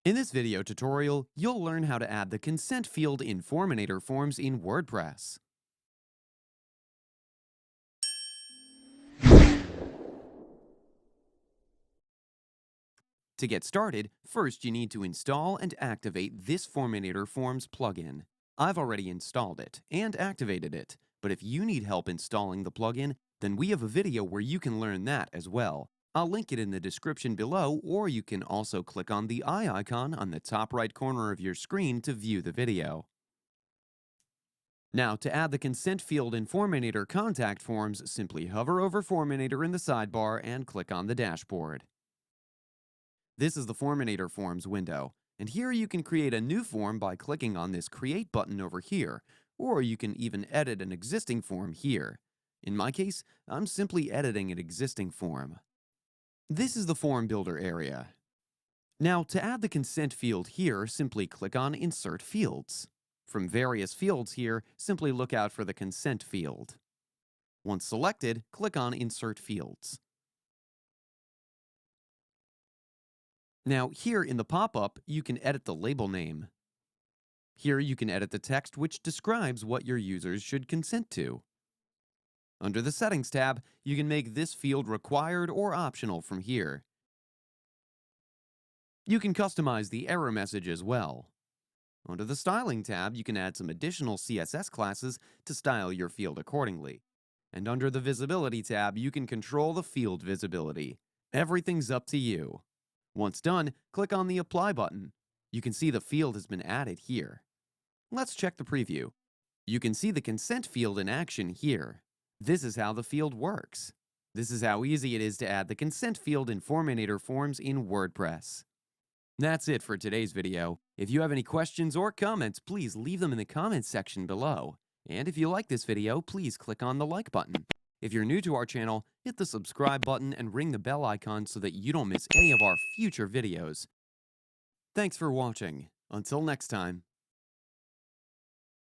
In this video tutorial, you'll learn how to add the consent field in Forminator forms in WordPress. To get started, first you need to install and activate this Forminator Forms plugin. I've already installed it and activated it, but if you need help installing the plugin, then we have a video where you can learn that as well. I'll link it in the description below, or you can also click on the eye icon on the top right corner of your screen to view the video. Now, to add the consent field in Forminator contact forms, simply hover over Forminator in the sidebar and click on the dashboard. This is the Forminator Forms window, and here you can create a new form by clicking on this Create button over here, or you can even edit an existing form here. In my case, I'm simply editing an existing form. This is the Form Builder area. Now, to add the consent field here, simply click on Insert Fields. From various fields here, simply look out for the consent field. Once selected, click on Insert Fields. Now, here in the pop-up, you can edit the label name. Here you can edit the text which describes what your users should consent to. Under the Settings tab, you can make this field required or optional from here. You can customize the error message as well. Under the Styling tab, you can add some additional CSS classes to style your field accordingly. And under the Visibility tab, you can control the field visibility. Everything's up to you. Once done, click on the Apply button. You can see the field has been added here. Let's check the preview. You can see the consent field in action here. This is how the field works. This is how easy it is to add the consent field in Forminator forms in WordPress. That's it for today's video. If you have any questions or comments, please leave them in the comments section below. And if you like this video, please click on the like button. If you're new to our channel, hit the subscribe button and ring the bell icon so that you don't miss any of our future videos. Thanks for watching. Until next time.